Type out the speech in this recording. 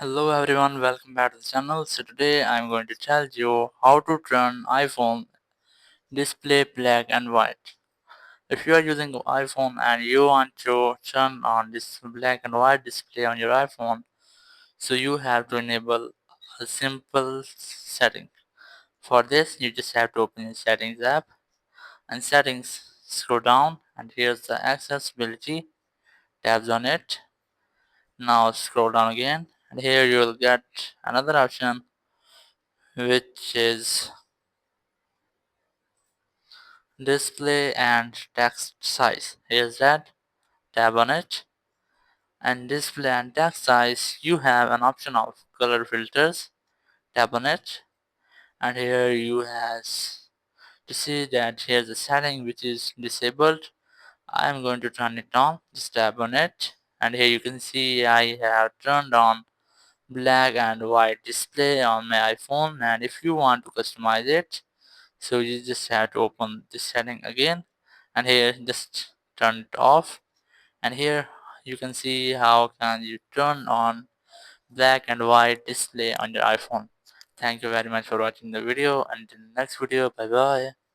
Hello everyone, welcome back to the channel. So today I'm going to tell you how to turn iPhone display black and white. If you are using iPhone and you want to turn on this black and white display on your iPhone, so you have to enable a simple setting. For this you just have to open the settings app and settings, scroll down and here's the accessibility, tabs on it. Now scroll down again and here you will get another option which is display and text size. Here's that, tap on it, and display and text size you have an option of color filters. Tap on it and here you has to see that here's a setting which is disabled. I'm going to turn it on. Just tap on it and here you can see I have turned on black and white display on my iPhone, and if you want to customize it, so you just have to open this setting again and here just turn it off, and here you can see how can you turn on black and white display on your iPhone. Thank you very much for watching the video. Until next video, bye bye.